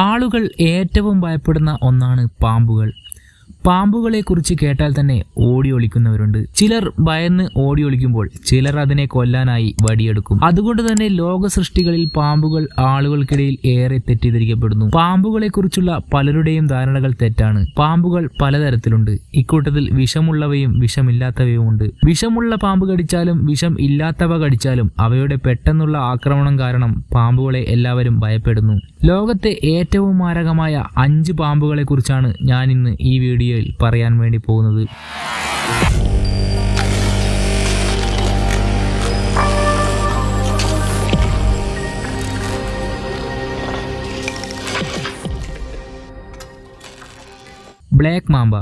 ആളുകൾ ഏറ്റവും ഭയപ്പെടുന്ന ഒന്നാണ് പാമ്പുകൾ. പാമ്പുകളെ കുറിച്ച് കേട്ടാൽ തന്നെ ഓടി ഒളിക്കുന്നവരുണ്ട്. ചിലർ ഭയന്ന് ഓടി ഒളിക്കുമ്പോൾ ചിലർ അതിനെ കൊല്ലാനായി വടിയെടുക്കും. അതുകൊണ്ട് തന്നെ ലോക സൃഷ്ടികളിൽ പാമ്പുകൾ ആളുകൾക്കിടയിൽ ഏറെ തെറ്റിദ്ധരിക്കപ്പെടുന്നു. പാമ്പുകളെ കുറിച്ചുള്ള പലരുടെയും ധാരണകൾ തെറ്റാണ്. പാമ്പുകൾ പലതരത്തിലുണ്ട്. ഇക്കൂട്ടത്തിൽ വിഷമുള്ളവയും വിഷമില്ലാത്തവയും ഉണ്ട്. വിഷമുള്ള പാമ്പ് കടിച്ചാലും വിഷം ഇല്ലാത്തവ കടിച്ചാലും അവയുടെ പെട്ടെന്നുള്ള ആക്രമണം കാരണം പാമ്പുകളെ എല്ലാവരും ഭയപ്പെടുന്നു. ലോകത്തെ ഏറ്റവും മാരകമായ 5 പാമ്പുകളെ കുറിച്ചാണ് ഞാൻ ഇന്ന് ഈ വീഡിയോയിൽ പറയാൻ വേണ്ടി പോകുന്നത്. ബ്ലാക്ക് മാമ്പ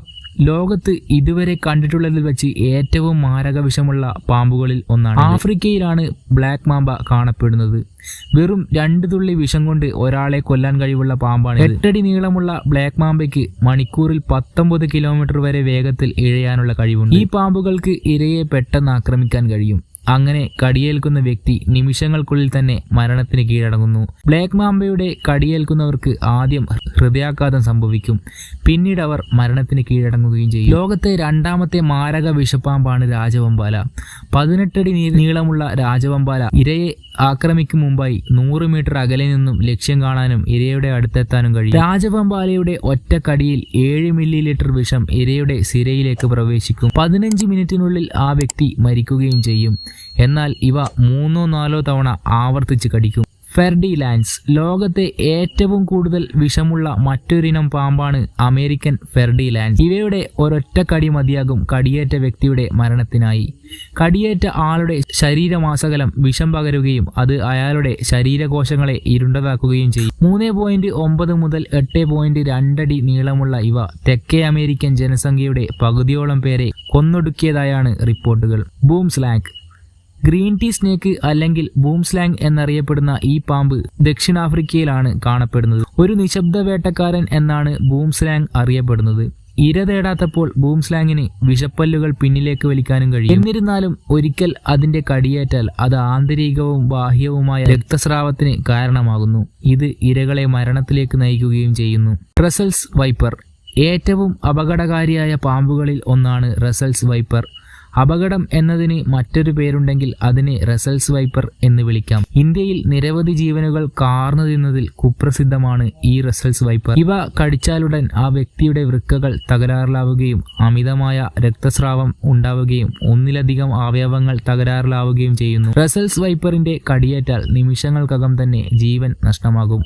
ലോകത്ത് ഇതുവരെ കണ്ടിട്ടുള്ളതിൽ വെച്ച് ഏറ്റവും മാരക വിഷമുള്ള പാമ്പുകളിൽ ഒന്നാണ്. ആഫ്രിക്കയിലാണ് ബ്ലാക്ക് മാമ്പ കാണപ്പെടുന്നത്. വെറും 2 തുള്ളി വിഷം കൊണ്ട് ഒരാളെ കൊല്ലാൻ കഴിവുള്ള പാമ്പാണ്. 8 അടി നീളമുള്ള ബ്ലാക്ക് മാമ്പയ്ക്ക് മണിക്കൂറിൽ 19 കിലോമീറ്റർ വരെ വേഗത്തിൽ ഇഴയാനുള്ള കഴിവുണ്ട്. ഈ പാമ്പുകൾക്ക് ഇരയെ പെട്ടെന്ന് ആക്രമിക്കാൻ കഴിയും. അങ്ങനെ കടിയേൽക്കുന്ന വ്യക്തി നിമിഷങ്ങൾക്കുള്ളിൽ തന്നെ മരണത്തിന് കീഴടങ്ങുന്നു. ബ്ലാക്ക് മാമ്പയുടെ കടിയേൽക്കുന്നവർക്ക് ആദ്യം ഹൃദയാഘാതം സംഭവിക്കും. പിന്നീട് അവർ മരണത്തിന് കീഴടങ്ങുകയും ചെയ്യും. ലോകത്തെ 2ാമത്തെ മാരക വിഷപ്പാമ്പാണ് രാജവെമ്പാല. 18 അടി നീളമുള്ള രാജവെമ്പാല ഇരയെ ആക്രമിക്കും മുമ്പായി 100 മീറ്റർ അകലെ നിന്നും ലക്ഷ്യം കാണാനും ഇരയുടെ അടുത്തെത്താനും കഴിയും. രാജവെമ്പാലയുടെ ഒറ്റ കടിയിൽ 7 മില്ലി ലിറ്റർ വിഷം ഇരയുടെ സിരയിലേക്ക് പ്രവേശിക്കും. 15 മിനിറ്റിനുള്ളിൽ ആ വ്യക്തി മരിക്കുകയും ചെയ്യും. എന്നാൽ ഇവ 3-4 തവണ ആവർത്തിച്ച് കടിക്കും. ഫെർഡിലാൻഡ്സ് ലോകത്തെ ഏറ്റവും കൂടുതൽ വിഷമുള്ള മറ്റൊരിനം പാമ്പാണ് അമേരിക്കൻ ഫെർഡിലാൻഡ്സ്. ഇവയുടെ ഒരൊറ്റ കടി മതിയാകും കടിയേറ്റ വ്യക്തിയുടെ മരണത്തിനായി. കടിയേറ്റ ആളുടെ ശരീരമാസകലം വിഷം പകരുകയും അത് അയാളുടെ ശരീരകോശങ്ങളെ ഇരുണ്ടതാക്കുകയും ചെയ്യും. 3.9 മുതൽ 8.2 അടി നീളമുള്ള ഇവ തെക്കേ അമേരിക്കൻ ജനസംഖ്യയുടെ പകുതിയോളം പേരെ കൊന്നൊടുക്കിയതായാണ് റിപ്പോർട്ടുകൾ. Boomslang green tree snake അല്ലെങ്കിൽ ബൂം സ്ലാങ് എന്നറിയപ്പെടുന്ന ഈ പാമ്പ് ദക്ഷിണാഫ്രിക്കയിലാണ് കാണപ്പെടുന്നത്. ഒരു നിശബ്ദ വേട്ടക്കാരൻ എന്നാണ് ബൂം സ്ലാങ് അറിയപ്പെടുന്നത്. ഇര തേടാത്തപ്പോൾ ബൂം സ്ലാങ്ങിന് വിഷപ്പല്ലുകൾ പിന്നിലേക്ക് വലിക്കാനും കഴിയും. എന്നിരുന്നാലും ഒരിക്കൽ അതിന്റെ കടിയേറ്റാൽ അത് ആന്തരികവും ബാഹ്യവുമായ രക്തസ്രാവത്തിന് കാരണമാകുന്നു. ഇത് ഇരകളെ മരണത്തിലേക്ക് നയിക്കുകയും ചെയ്യുന്നു. റസൽസ് വൈപ്പർ ഏറ്റവും അപകടകാരിയായ പാമ്പുകളിൽ ഒന്നാണ് റസൽസ് വൈപ്പർ. അപകടം എന്നതിന് മറ്റൊരു പേരുണ്ടെങ്കിൽ അതിനെ റസൽസ് വൈപ്പർ എന്ന് വിളിക്കാം. ഇന്ത്യയിൽ നിരവധി ജീവനുകൾ കാർന്നു തിന്നതിൽ കുപ്രസിദ്ധമാണ് ഈ റസൽസ് വൈപ്പർ. ഇവ കടിച്ചാലുടൻ ആ വ്യക്തിയുടെ വൃക്കകൾ തകരാറിലാവുകയും അമിതമായ രക്തസ്രാവം ഉണ്ടാവുകയും ഒന്നിലധികം അവയവങ്ങൾ തകരാറിലാവുകയും ചെയ്യുന്നു. റസൽസ് വൈപ്പറിന്റെ കടിയേറ്റാൽ നിമിഷങ്ങൾക്കകം തന്നെ ജീവൻ നഷ്ടമാകും.